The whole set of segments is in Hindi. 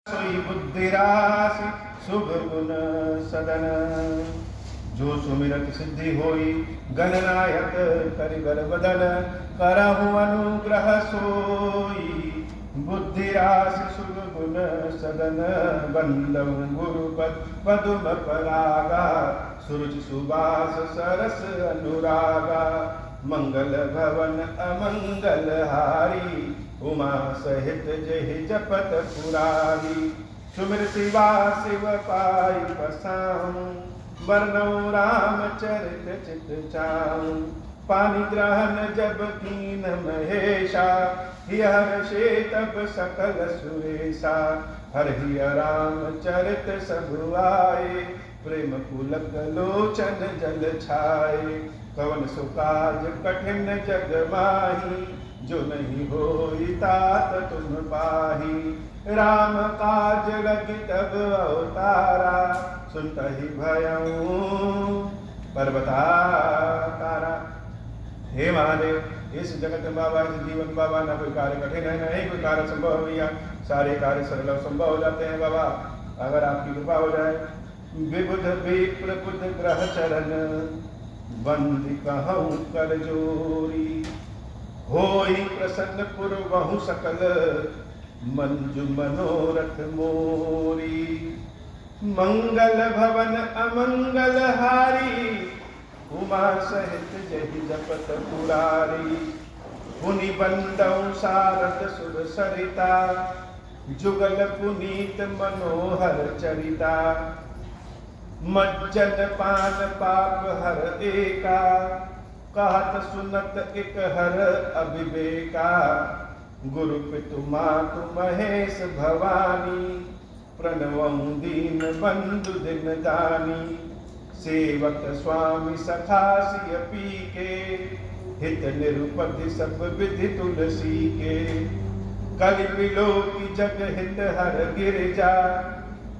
सोई बुद्धि राशि शुभ गुण सदन। जो सुमिरत सिद्धि होई गणनायक करिबर बदन। करहु अनुग्रह सोई बुद्धि राशि शुभ गुण सदन। बंदव गुरुपद पदुम परागा सुरुचि सुबास सरस अनुरागा। मंगल भवन अमंगल हारी उमा सहित जहि जपत पुरारी। सुमिर शिवा शिव पाई पसाऊं वर्णौ रामचरित चित चाऊं। पानी ग्रहण जब कीन महेशा हर्षे तब सकल सुरेशा। हरहि रामचरित सब आए प्रेम पुलक लोचन जल छाए। कवन सुकाज कठिन जग माही जो नहीं होई तात तुम पाही। राम काज लगी तब अवतारा सुनतहि भयऊं पर्वताकारा। हे महादेव इस जगत में बाबा इस जीवन बाबा न कोई कार्य कठिन है न ही कोई कार्य संभव भैया। सारे कार्य सरल संभव हो जाते हैं बाबा अगर आपकी कृपा हो जाए। विबुध विप्र बुध ग्रह चरण बंदी कहूँ कर जोरी। होई प्रसन्न पुरवहु सकल मंजु मनोरथ मोरी। मंगल भवन अमंगल हारी उमा सहित जहि जपत पुरारी। पुनि बंदौ सारद सुर सरिता जुगल पुनीत मनोहर चरिता। मज्जन पान पाप हर एका कहत सुनत एक हर अविवेका। गुरु पितु मातु महेश भवानी प्रणवं दीन बंधु दिन दानी। सेवक स्वामी सखा सिय पी के हित निरुपति सब विधि तुलसी के। कलि बिलो की जग हित हर गिरिजा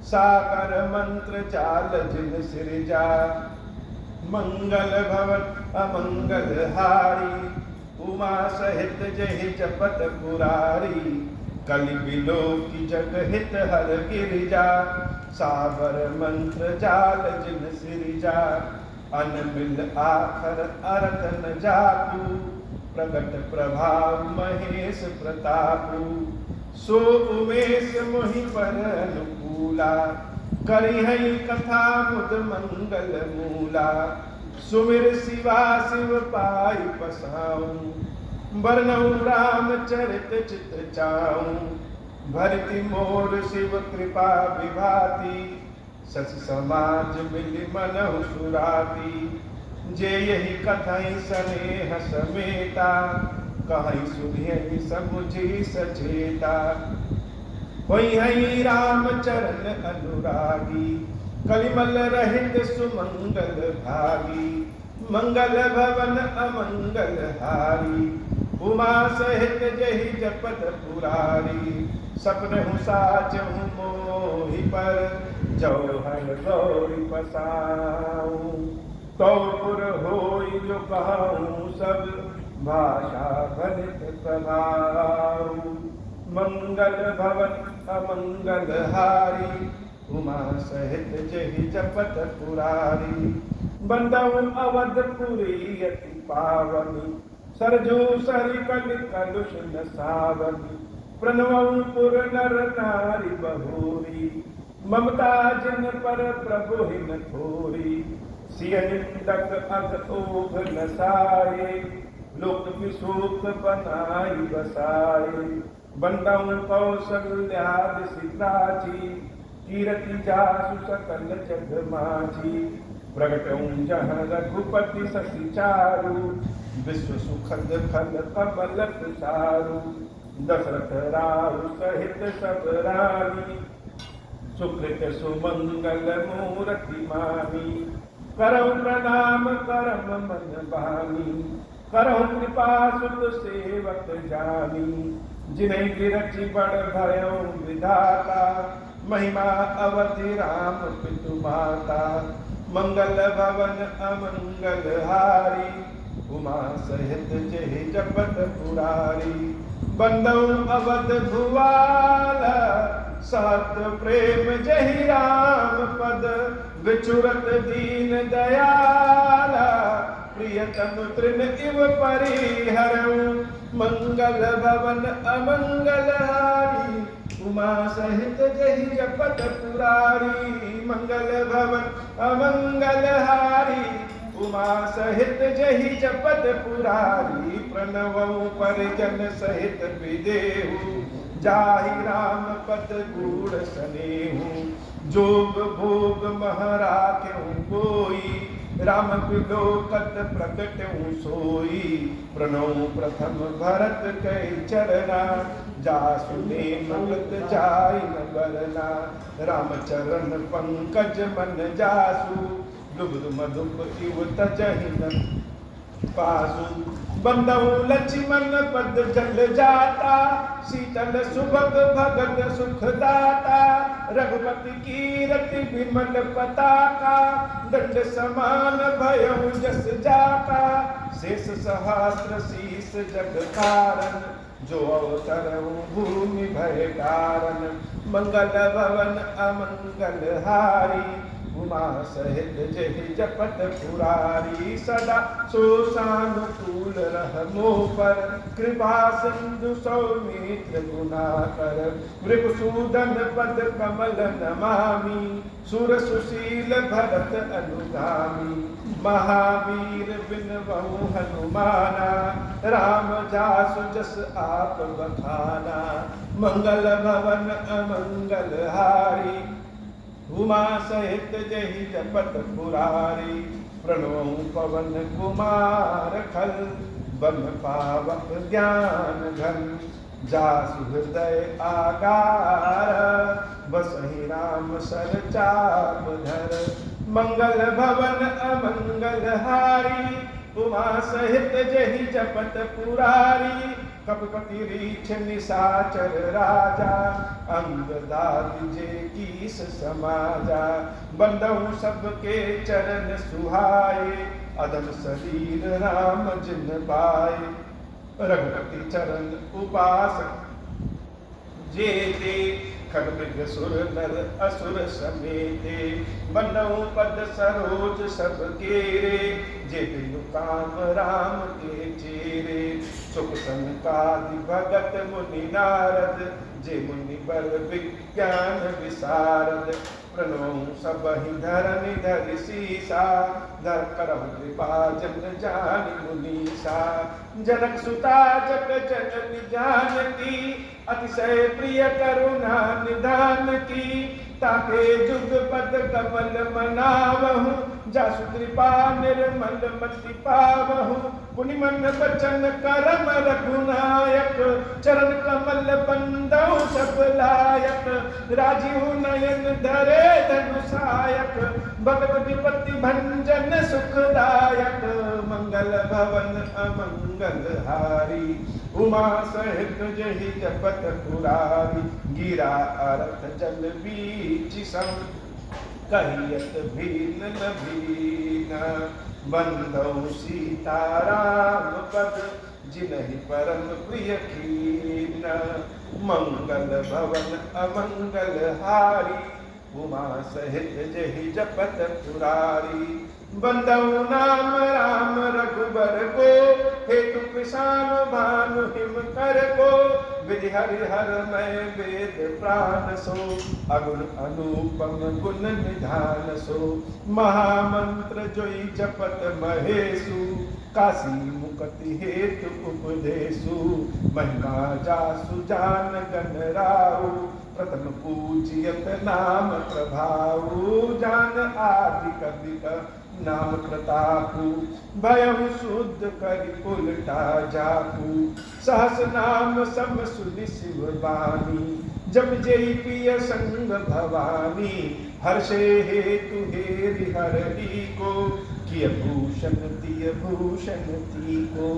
सागर मंत्र चाल जिन सिरजा। मंगल भवन अमंगल हारी उमा सहित जहि जपत पुरारी। कलि बिलो की जग हित हर गिरिजा सागर मंत्र जाल जिन सिरजा। अनबिल आखर अरत न जातु प्रगट प्रभाव महेश प्रतापु। सो उमेश मोहि पर अनुकूला करिहै कथा मुद मंगल मूला। सुमिर शिवा शिव पाई पसाऊं वर्णौ रामचरित चित चाऊं। भरति मोर शिव कृपा विभाति सच समाज मिलि मनहु सुराती। जे यही कथई स्नेह समेता कहीं सुनियहि समुझि सचेता। होई है रामचरण अनुरागी कलिमल रहित सुमंगल भागी। मंगल भवन अमंगल हारी उमा सहित जहि जपत पुरारी। सपन हूँ साच हूँ मोहि पर जौहर गौरी पसाऊं। तो पुर होई जो कहूँ सब भाषा भरित प्रभाऊ। मंगल भवन अमंगल हारी उमा सहित जहि जपत पुरारी। बंदौ अवधपुरी अति पावनी सरजू सरि कलि कलुष न सावनी। प्रणवं पुर नर नारी बहुरी ममता जिन पर प्रभु हिन थोरी। सिय निंदक अग ओघ नसाए लोक विशोक बनाई बसाए। बंदौ कौशल्यादि सिद्धाची कीरति जासु सकल जग माझी। प्रगटऊं जहाँ रघुपति शशि चारु विश्व सुखद खल कमल तुषारु। दशरथ राहु सहित सब रानी सुकृत सुमंगल मूर्ति मानी। करौ प्रणाम करम मन बानी करौ कृपा सुत सेवक जानी। जिन्हें गिरचि बड़ भयो विधाता महिमा अवधि राम पितु माता। मंगल भवन अमंगल हारी उमा सहित जहि जपत पुरारी। बंदौ अवध भुवाल सत प्रेम जहि राम पद, विचुरत दीन दयाल प्रियतम तृण इव परिहरऊ। मंगल भवन अमंगल हारी, उमा सहित जहि जपत पुरारी। मंगल भवन अमंगल हारी, उमा सहित जहि जपत पुरारी। प्रणवऊ परिजन सहित विदेहु, जाहि राम पद गूढ़ सनेहु। जोग भोग महरा क्यों कोई, राम बिलोकत प्रकटऊ सोई। प्रणव प्रथम भरत कई चरना, जासु ने मगत जाय न बरना। रामचरण पंकज मन जासु, दुग्ध मधुप इव तजहि न पासु। बंदौ लक्ष्मण पद जल जाता, शीतल सुभग भगत सुख दाता। रघुपति कीरति विमल पताका, दंड समान भयउ जस जाका। शेष सहस्र शीस जग कारण, जो अवतरऊ भूमि भय कारण। मंगल भवन अमंगल हारी, उमा सहित जहि जपत पुरारी। सदा सोसानुकूल रह मोह पर, कृपा सिंधु सौमित्र गुणाकर। वृषसूदन पद कमल नमामि, सुर सुशील भरत अनुगामी। महावीर बिनवहु हनुमाना, राम जासु जस आप बखाना। मंगल भवन अमंगल हारी, उमा सहित जहि जपत पुरारी। प्रणव पवन कुमार खल, बन पावक ज्ञान घन। जासु हृदय आगार, बसहि राम सर चाप धर। मंगल भवन अमंगल हारी, उमा सहित जहि जपत पुरारी। कपपति रीछ निशाचर राजा, अंगदादि जे कीस समाजा। बंदौ सबके चरण सुहाए, अदम शरीर राम जिन पाए। रघुपति चरण उपासक जेते, खड्ग सुर नर असुर समेते। बंदौ पद सरोज सब केरे, जे बिनु काम राम के चेरे। सुख संकादि भगत मुनि नारद, जे मुनि बर विज्ञान विशारद। प्रणव सबहि धरनि धरि सीसा, धर करहु कृपा जन जानि मुनीसा। जनक सुता जग जननी जानकी, अतिशय प्रिय करुणा निधान की। ताके जुग पद कमल मनावहु, जासु कृपा निर्मल मति पावहु। पुनि मन बचन करम रघुनायक, चरण कमल बंदौ सब लायक। राजीव नयन धरे धनुषायक, भगत विपत्ति भंजन सुखदायक। मंगल भवन अमंगल हारी, उमा सहित जहि जपत पुरारी। गिरा अरथ जल बीच सम, कहियत भीन न भीन। बंदौ सीता राम पद, जिनहि परम प्रिय कीन। मंगल भवन अमंगल हारी, उमा सहित जहि जपत पुरारी। बंदौ नाम राम रघुबर को, हेतु कृषाण भानु हिम कर को। विधि हरिहर मैं वेद प्राण सो, अगुण अनुपम गुण निधान सो। महामंत्र जोई जपत महेशु, काशी मुक्ति हेतु उपदेशु। महिमा जासु जान गण राहु, प्रथम पूजियत नाम प्रभाऊ। जान आदि कवि नाम प्रतापु, भयहु शुद्ध करि उलटा जाकू। सहस नाम सम सुनि शिव बानी, जप जेहि प्रिय संग भवानी। हर्षे हेतु हेरि हरि को, किय भूषण तिय भूषण ती को।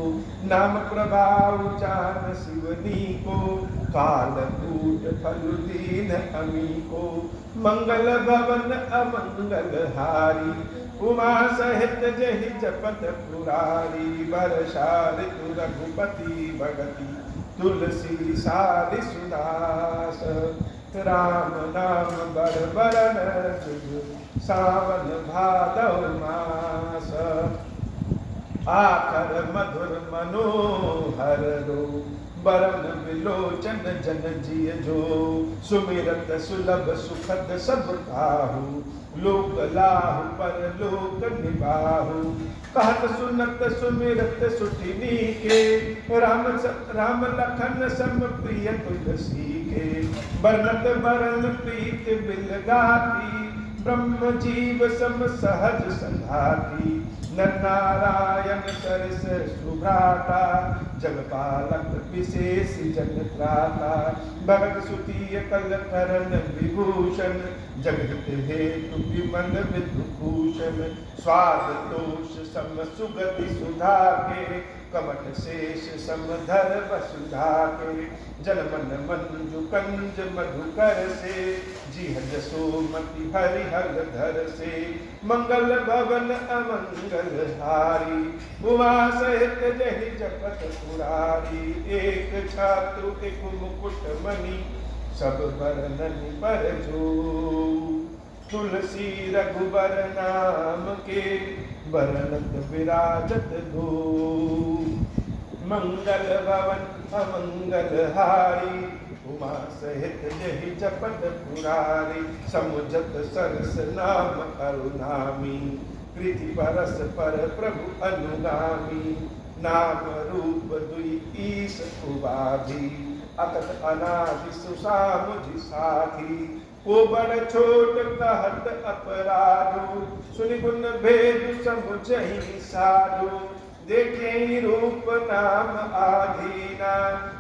नाम प्रभाव जान शिवनी को, काल कूट फल दीन अमी को। मंगल भवन अमंगल हारी, उमा सहित जहि जपत पुरारी बरसा ऋतु रघुपति भगति तुलसी सारि सुदास राम नाम बर बरन जुग सावन भादव मास आखर मधुर मनोहर रो बरन विलोचन जन जिय जो सुमिरत सुलभ सुखद सब काहू लोक लाहु पर लोक निबाहु कहत सुनत सुमिरत सुठिनी के राम लखन सम प्रिय तुलसी के बरनत बरन प्रीत बिलगाती ब्रह्म जीव सम सहज संघाती नर नारायण सरस सुभ्राता जगपालक विशेष जन त्राता भगत सुतीय कल करण विभूषण जगत हेतु विमल विदुभूषण स्वाद दोष सम सुगति सुधा के कमट शेष समधर वसुधा के जल मन मंजु कंज मधुकर से जिह जसोमति हरिहर धर से मंगल भवन अमंगल हारी उमा सहित जहि जपत पुरारी एक छात्रु एक मुकुट मणि सब बरनन पर जो तुलसी रघुबर नाम के बरनत विराजत दो मंगल भवन अमंगल हारी उमा सहित जहि जपत पुरारी समुझत सरस नाम अरुणामी प्रीति परस पर प्रभु अनुगामी नाम रूप दुई ईश उबाधी अकथ अनादि सुसामुझ साथी को बड़ छोट कहत अपराधो सुनि गुण भेद समुझहि साधु देखे रूप नाम आधीना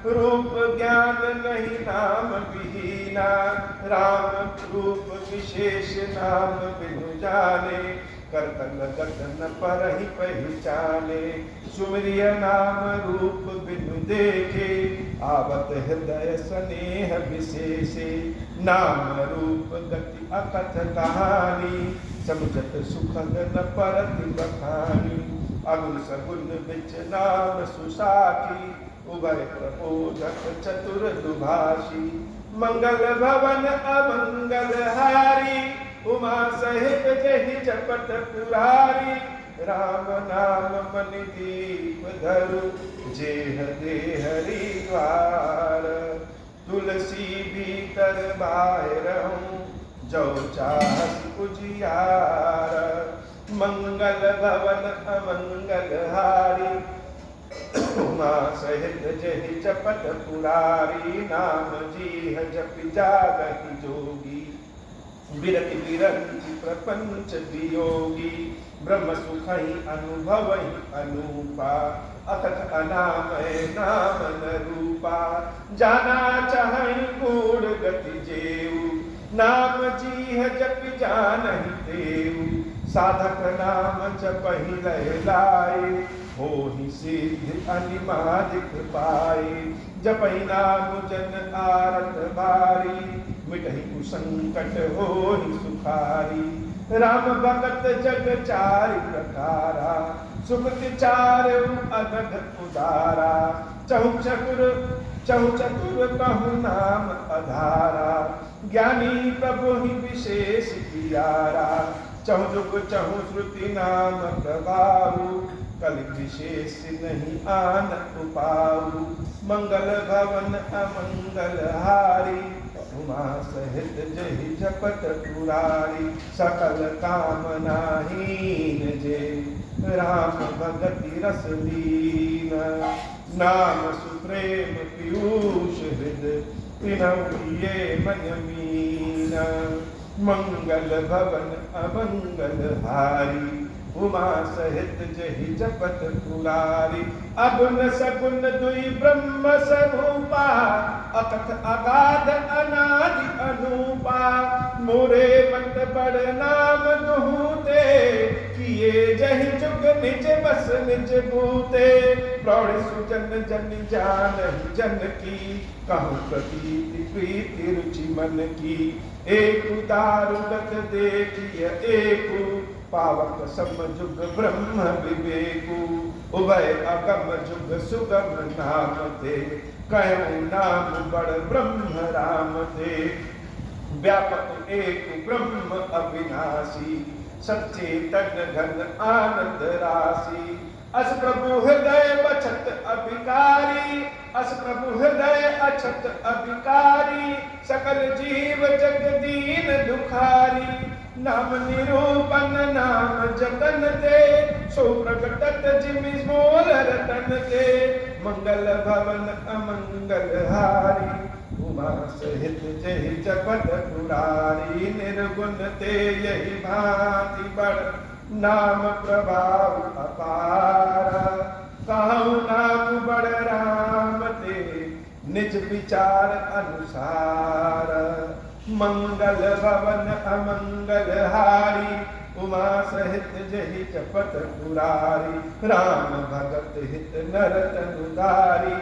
रूप ज्ञान नहीं नाम विहीना राम रूप विशेष नाम बिनु जाने करतन गतन पर ही पहचाने सुमरिय नाम रूप बिनु देखे आवत हृदय स्नेह विशेषे नाम रूप गति अकथ कहानी समुझत सुखद न परति बखानी अगुन सगुन बिच नाम सुसाखी उभय प्रबोधक चतुर दुभाषी मंगल भवन अमंगल हारी उमा सहित जहि जपत पुरारी राम नाम मनि दीप धरु जेह देहरी द्वार तुलसी भीतर बाहरहूँ जो चाहस उजियार मंगल भवन अमंगल हारी उमा सहित जहि जपत पुरारी नाम जीह जपि जागहि जोगी विरति विरंति प्रपंच वियोगी ब्रह्म सुखहि अनुभवहि अनूपा अकथ अनामय नाम न रूपा जाना चाहि गूढ़ गति जेऊ नाम जीह जपि जानहि देऊ साधक नाम जपहि लय लाए होहि सिद्धि अनिमादिक पाए जपहि नाम जन आरत बारी मिटहि कुसंकट होहि सुखारी राम भगत जग चारि प्रकारा सुकृति चार अनघ उदारा चहु चतुर कहु नाम अधारा ज्ञानी प्रभु ही विशेष प्यारा चहु जुग चहु श्रुति नाम प्रभाऊ कल विशेष नहीं आन उपाऊ मंगल भवन अमंगल हारी उमा सहित जहि जपत पुरारी सकल कामनाहीन जे राम भगति रस लीन नाम सुप्रेम पीयूष हृद पिनौलिये मन मीन मंगल भवन अमंगल हारी उमा सहित जहि जपत पुरारी अगुन सगुन दुई ब्रह्म स्वरूपा अकथ अगाध अनादि अनूपा मोरे मत बड़ नाम दुहूते किए जहि जुग निज बस निज भूते प्रौढ़ सुजन जन जान जन की कहूँ प्रतीति प्रीति रुचि मन की एक दारुगत देखिय एकु पावक समजुग ब्रह्म विवेकु उभय अगम जुग सुगम नाम ते कहूँ नाम बड़ ब्रह्म राम ते व्यापक एक ब्रह्म अविनाशी सच्चेतन घन आनंद राशि अस प्रभु हृदय बचत अभिकारी अस प्रभु हृदय अछत अभिकारी सकल जीव जग दीन दुखारी नाम निरूपन नाम जतन ते सो प्रगटत जिमि मोल रतन ते मंगल भवन अमंगल हारी उमा सहित जहि जपत पुरारी निर्गुण ते यही भांति बड़ नाम प्रभाव अपार कहूँ नाम बड़ राम ते निज विचार अनुसार मंगल भवन अमंगल हारी उमा सहित जहि जपत पुरारी राम भगत हित नर तनुधारी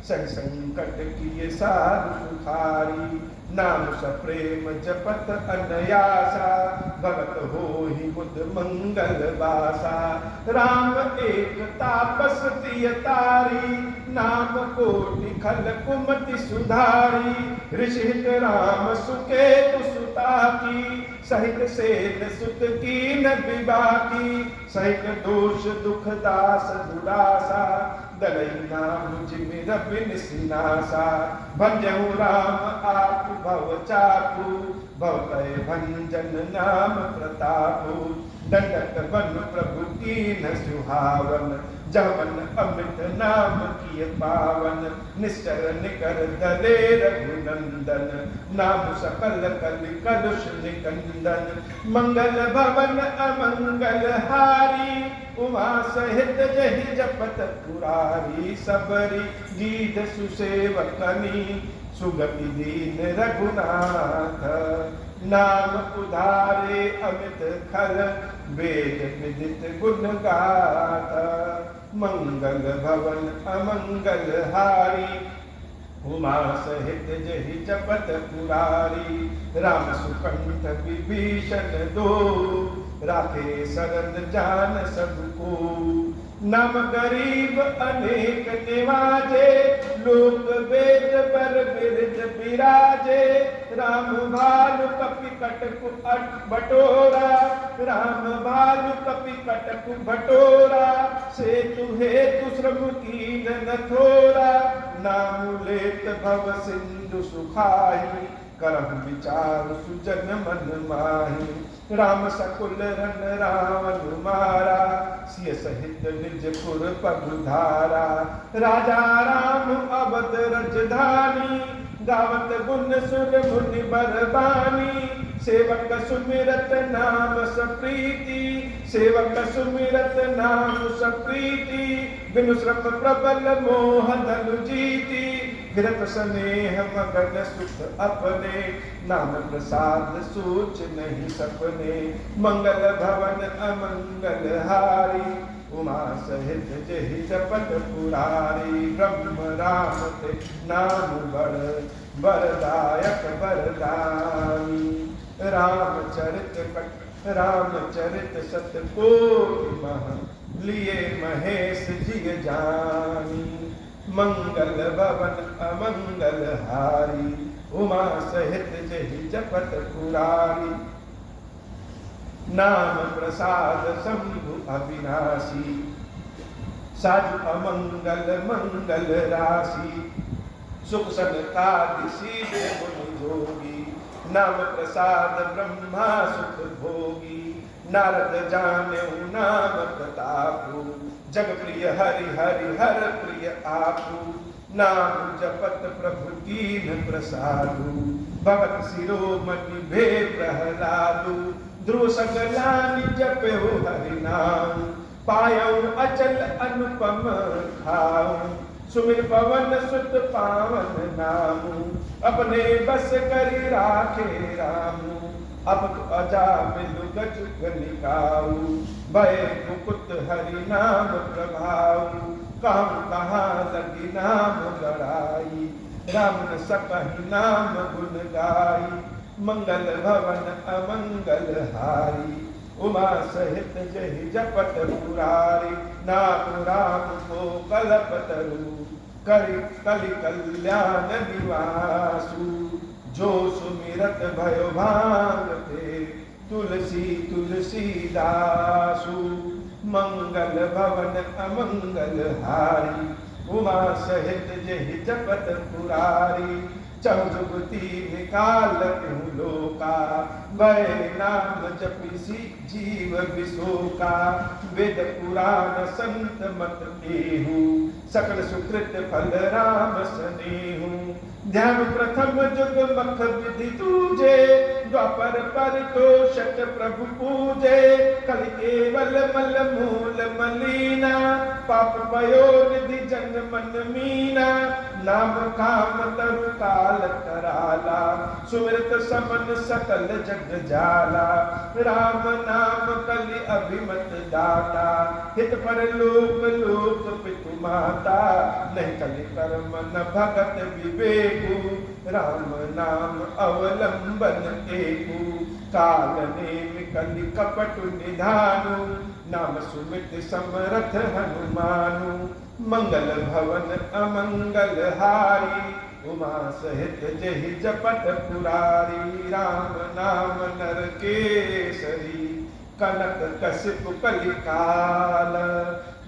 संग संकट किए साधु सुखारी नाम सप्रेम जपत अनयासा भगत हो ही बुद्ध मंगल बासा राम एक तापस तिय तारी नाम कोटि खल कुमति सुधारी ऋषित राम सुके सुता की सहित सेन सुत की न विबाकी सहित दोष दुख दास दुरासा दलई नाम जिमि रबिन सिनासा भजहु राम आप भव चापू भवतय भंजन नाम प्रतापू दंडक बन प्रभु की न सुहावन जवन अमृत नाम किय पावन निश्चर निकर दले रघुनंदन नाम सकल कलि कलुष निकंदन मंगल भवन अमंगल हारी उमा सहित जहि जपत पुरारी सबरी गीत सुसेवकनी सुगति दीन रघुनाथ नाम उधारे अमित खल वेद विदित गुण गाथ मंगल भवन अमंगल हारी उमा सहित जहि जपत पुरारी राम सुकंठ विभीषण दो राखे शरण जान सबको नाम गरीब अनेक निवाजे लोक वेद पर बिरज बिराजे राम भालु कपि कटकु बटोरा राम भालु कपि कटकु बटोरा से हेतु श्रम कीन न थोरा नाम लेत भव सिंधु सुखाई करम विचार सुजन मन माही राम सकुल रन रावण मारा सिय सहित निज पुर पगुधारा राजा राम अवध रजधानी गावत गुण सुर मुनि बरबानी सेवक सुमिरत नाम सप्रीति सेवक सुमिरत नाम सप्रीति बिनु श्रम प्रबल मोह धनु जीति विरत स्नेह मगन सुख अपने नाम प्रसाद सोच नहीं सपने मंगल भवन अमंगल हारी उमा सहित जहि जपत पुरारी ब्रह्म राम ते नाम बड़ वरदायक वरदानी रामचरित सतकोटि मह लिए महेश जिय जानी मंगल भवन अमंगल हारी उमा सहित जहि जपत पुरारी नाम प्रसाद शंभु अविनाशी साजु अमंगल मंगल राशि सुख सनकादि सीधे मुनि जोगी नाम प्रसाद ब्रह्मा सुख भोगी नारद जानेऊ नाम प्रतापु जग प्रिय हरि हरि हर प्रिय आपु नाम जपत प्रभु कीन प्रसादु भगत शिरोमणि भे प्रहलादु ध्रुव सकलानि जपहु हरि नाम पायऊ अचल अनुपम खाऊ सुमिर पवन सुत पावन नामु अपने बस करि राखे रामु अब तो अजा मिलु गजुग निकाऊ भय मुकुट हरि नाम प्रभाऊ कहूँ कहाँ लगी नाम लड़ाई राम न सकहि नाम गुण गाई मंगल भवन अमंगल हारी उमा सहित जहि जपत पुरारी, नाम राम को कल्पतरु करि कलि कल्याण निवासु। जो सुमिरत भयो भांगते तुलसी तुलसीदासु। मंगल भवन अमंगल हारी, उमा सहित जहि जपत पुरारी। चहुजुगति निकाल लोका, वै नाम जपिसी जीव विशोका। वेद पुराण संत मत केहू, सकल सुकृत फल राम स्नेहु। ध्यान प्रथम जुग मख विधि तूजे, द्वापर पर तोषक प्रभु पूजे। कल केवल मल मूल मलीना, पाप पयो निधि जन मन मीना। नाम काम तरु काल कराला, सुमिरत समन सकल जग जाला। राम नाम कलि अभिमत दाता, हित पर लोक लोक पितु माता। नहीं कलि कर्म न भगत विवेकु, राम नाम अवलंबन एकु। काल नेमि कलि कपटु निधानु, नाम सुमित समरथ हनुमानु। मंगल भवन अमंगल हारी, उमा सहित जहि जपत पुरारी। राम नाम नर केसरी, कनक कसिप कलिकाल।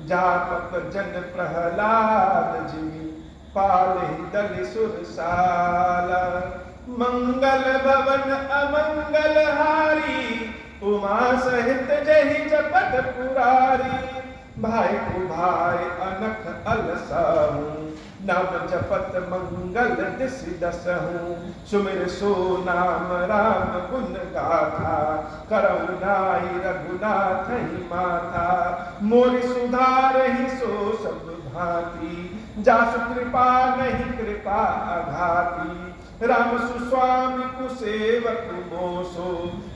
जापक जन प्रहलाद जिमि, पालहि दलि सुरसाल। मंगल भवन अमंगल हारी, उमा सहित जहि जपत पुरारी। भाई को भाई अनख अलसहु, नाम जपत मंगल दिस दसहु। सुमिर सो नाम राम गुण गाथा, करुणाई रघुनाथ ही माथा। मोरि सुधारहि सो सब भांति, जासु कृपा नहीं कृपा अघाती। राम सुस्वामी कुसेवक मोसो,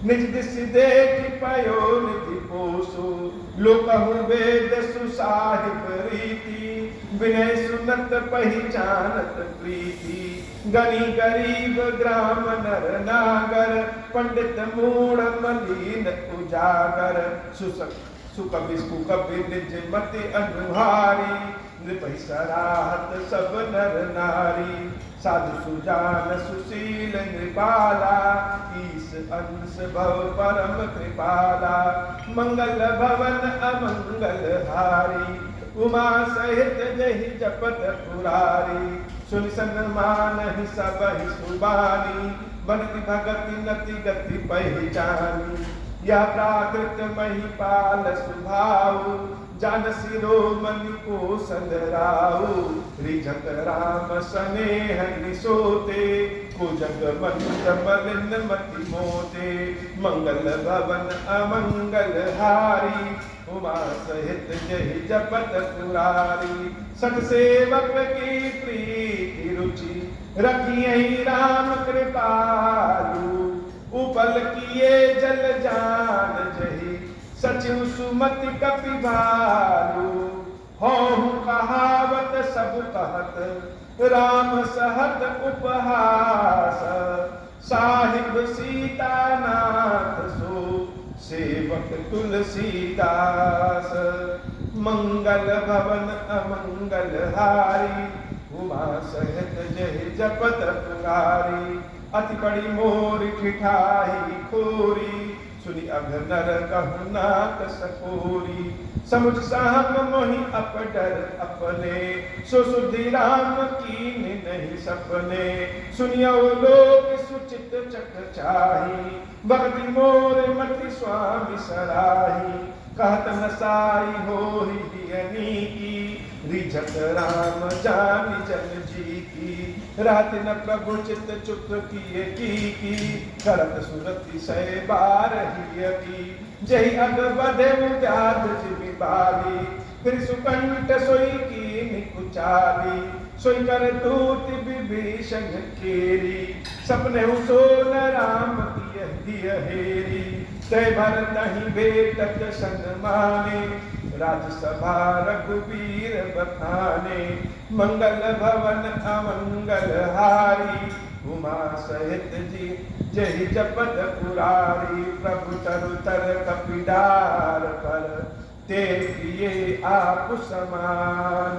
निज दिस देखि पयो निधि पोसो। लोकहु वेद सुसाहिब रीति, विनय सुनत पहिचानत प्रीति। गनी गरीब ग्राम नर नागर, पंडित मूढ़ मलिन उजागर। सुकवि कुकवि निज मति अनुहारी, नृपहि सराहत सब नर नारी। साधु सुजान सुशील नृपाला, ईस अंश भव परम कृपाला। मंगल भवन अमंगल हारी, उमा सहित जहि जपत पुरारी। सुनि सन्मानहि सबहि सुबानी, बनति भगति नति गति पहिचानी। यह प्राकृत महिपाल स्वभाव, जान शिरोमणि कौशल राउ। रिझक राम स्नेह निसोते, को जग मंत मलिन मति मोते। मंगल भवन अमंगल हारी, उमा सहित जहि जपत पुरारी। सत सेवक की प्रीति रुचि, रखियहि राम कृपालु। उपल किए जल जान जहि, सचिव सुमति कपि भालु। होहु कहावत सब कहत, राम सहत उपहास। साहिब सीता नाथ सो, सेवक तुलसीदास। मंगल भवन अमंगल हारी, उमा सहित जहि जपत पुरारी। अति बड़ी मोर ठिठाई खोरी, सुनि अघ नर कहु नाथ सकोरी। समुझ साम मोहि अपडर अपने, सो सुधि राम कीन नहीं सपने। सुनियो लोक सुचित चक चाही, भक्ति मोर मति स्वामी सराही। कहत न साई होहि हियनी की, रिझक राम जानि जन जी की। रहत न प्रभु चित चुप किए की, करत सुरति सै बार हिय की। जहि अग बधे व्याध जिमि बाली, फिर सुकंठ सोई की निकुचाली। सोई कर दूत विभीषण केरी, सपने सोन राम किय हेरी। तय भर नहीं भेटत सन्माने, राजसभा रघुवीर बखाने। मंगल भवन अमंगल हारी, उमा सहित जी जहि जपत पुरारी प्रभु तरुतर कपिडार पर ते प्रिय आप समान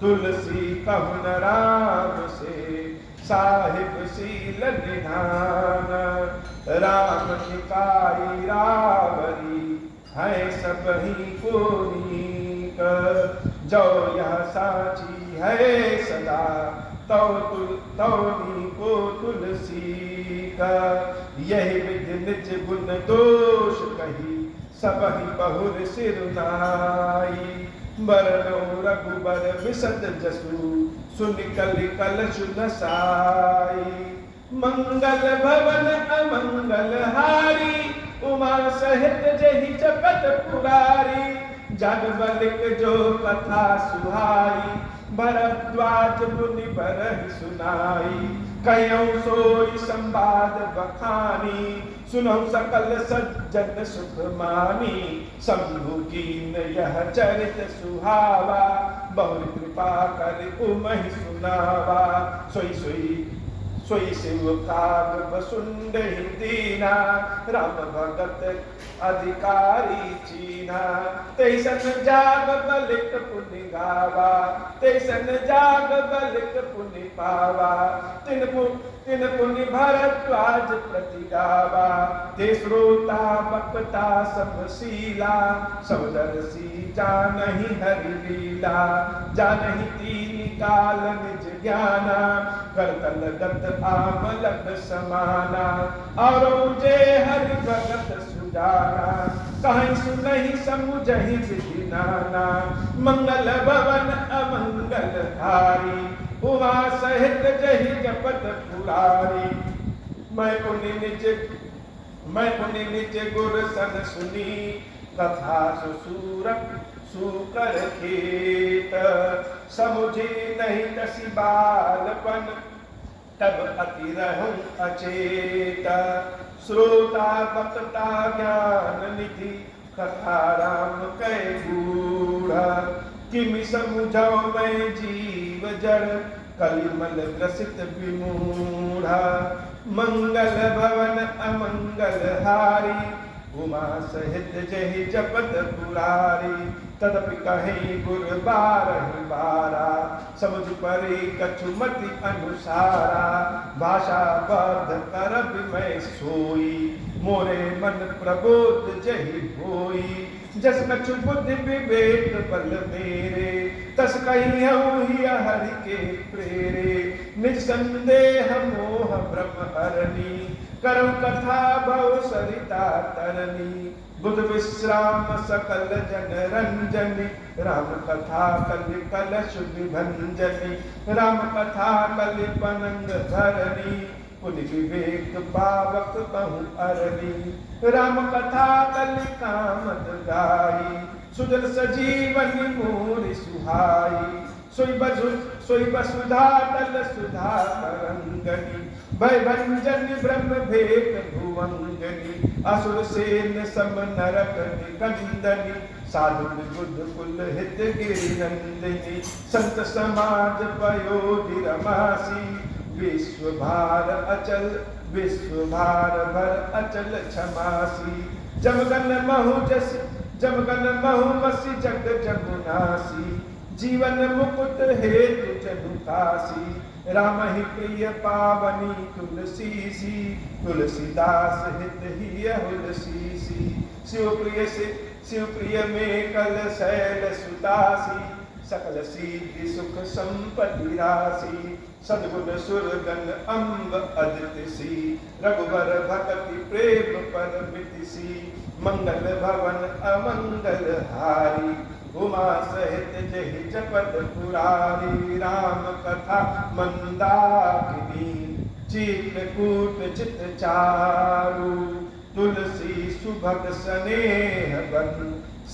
तुलसी कहु न राम से साहिब सील निधान राम निकाई रावरी है सब ही को नीक जो यह साची है सदा तो को तुलसी का यही विधि निज गुण दोष कही सब ही बहुर सिरुनाई बरनो रघुबर विशद जसु सुन कल कलशु नसाई मंगल भवन अमंगल हारी उमा सहित जहि जपत पुरारी जग बलिक जो कथा सुहाई भरद्वाज मुनि बरहि सुनाई कयौ सोई संवाद बखानी सुनौ सकल सज्जन सुख मानी शंभु कीन यह चरित सुहावा बहु कृपा कर उमहि सुनावा सोई सोई सोई शिव काग बसुंडहि दीना राम भगत अधिकारी चीना तैसन जाग बलिक पुनि गावा तैसन जाग बलिक पुनि पावा तिन पुनि भरद्वाज प्रति गावा ते श्रोता बक्ता सब शीला सौदरसी जानहि हरि लीला जानहि तीन काल निज ज्ञाना करतल गत आमलक समाना और जे हरि भगत सुजाना कहीं सुनहि समुझहि विधि नाना मंगल भवन अमंगल हारी उमा सहित जहि जपत पुरारी मैं पुनि निज गुर सन सुनी कथा सुसूरक सुकर खेत समुझी नहीं तसी बालपन तब अति रहूं अचेत श्रोता बक्ता ज्ञान निधि कथा राम कै बूढ़ा किमि समुझौ मैं जीव जड़ कलिमल ग्रसित विमूढ़ा मंगल भवन अमंगल हारी उमा सहित जहि जपत पुरारी तदपि कहीं गुर बारहि बारा समझ परे कछुमति अनुसारा भाषा बद्ध करब मैं सोई मोरे मन प्रबोध जहि होई जस कछु बुद्धि विवेक बल मेरे तस कहियहु ही हरि के प्रेरे निज संदेह मोह ब्रह्म हरणी करौ कथा भव सरिता तरनी बुध विश्राम सकल जन रंजनी राम कथा कलि कलश विभंजनी राम कथा कलि पनंग धरनी पुनि विवेक पावक कहूँ अरनी राम कथा कलि कामद गाई सुजल सजीवनी मोरि सुहाई सोई वसुधा तल सुधा तरंगनी भय भंजन ब्रह्म भेद भुवंगनी असुर सेन सम नरक निकंदनी साधु बुद्ध कुल हित गिरि नंदिनी संत समाज पयोधि रमासी विश्व भार भर अचल क्षमासी जमगन महु मसी जग जमुनासी जीवन मुकुट हेतु जनुकासी राम ही प्रिय पावनी तुलसी तुलसीदास हित ही हुलसी शिव प्रिय में कल शैल सुतासी सकल सिद्धि सुख संपत्ति राशि सद्गुण सुरगन अम्ब अदिति सी रघुवर भक्ति प्रेम परमिति सी मंगल भवन अमंगल हारी उमा सहित जहि जपत पुरारी राम कथा मंदाकिनी चित्रकूट चित चारु तुलसी सुभग स्नेह बन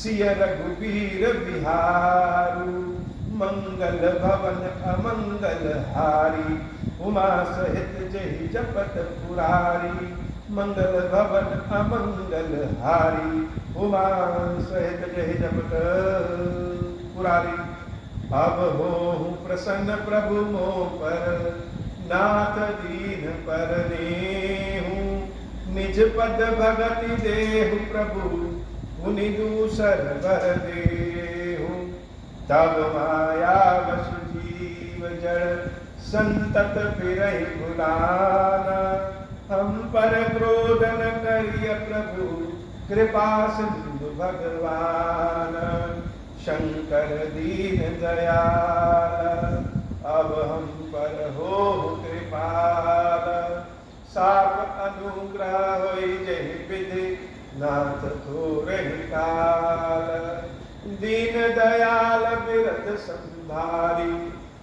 सिय रघुबीर बिहारू मंगल भवन अमंगल हारी उमा सहित जहि जपत पुरारी मंगल भवन अमंगल हारी उमा सहित जहि जपत पुरारी। अब होहु प्रसन्न प्रभु मोह पर नाथ दीन पर नेहु निज पद भगति देहु प्रभु मुनि दूसर वर देहु। तब माया वश जीव जड़ संतत फिरहि भुलाना। हम पर क्रोध न करिय प्रभु कृपा सिंधु भगवान। शंकर दीन दयाल अब हम पर हो कृपाल। साप अनुग्रह होई जहि विधि नाथ थोरहि काल। दीन दयाल बिरद संभारी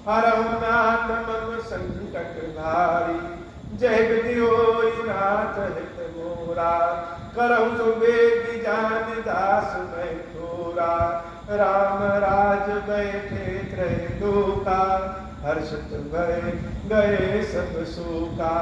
हरहु नाथ मम संकट भारी। जय विधि होई नाथ हित मोरा करहु सुबेदी जान दास मैं थोरा। राम राज बैठे त्रय लोका हर्षित भय गए सब सूखा।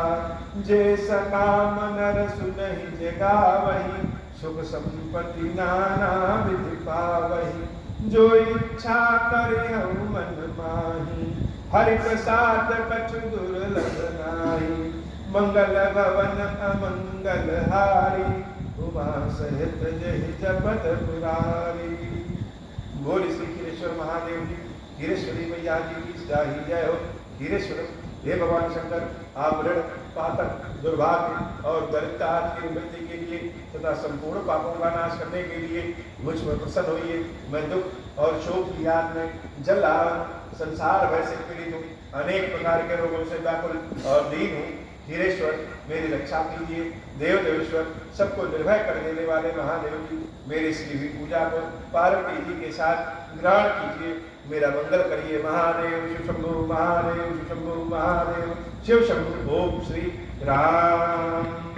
जे सकाम नर सुनहि जगावहि सुख संपत्ति नाना विधि पावहि। जो इच्छा करे हूँ मन माही हरि प्रसाद कछु दुर्लभ नाही। मंगल भवन अमंगल हारी उमा सहित जहि जपत पुरारी। बोल श्री खीरेश्वर महादेव जी खीरेश्वरी मैया जी की जाहि जय हो। खीरेश्वर हे भगवान शंकर आप ऋण पातक दुर्भाग्य और दरिद्रता की निवृत्ति के लिए तथा संपूर्ण पापों का नाश करने के लिए मुझ पर प्रसन्न होइए। मैं दुख और शोक की याद में जल रहा हूँ। संसार भय से पीड़ित हूँ। अनेक प्रकार के रोगों से व्याकुल और दीन हूँ। खीरेश्वर मेरी रक्षा कीजिए। देव देवेश्वर सबको निर्भय कर देने वाले महादेव जी मेरी श्री हुई पूजा को पार्वती जी के साथ ग्रहण कीजिए। मेरा मंगल करिए। महादेव शिव शंभु महादेव शिव शंभु महादेव शिव शंभु। ओम श्री राम।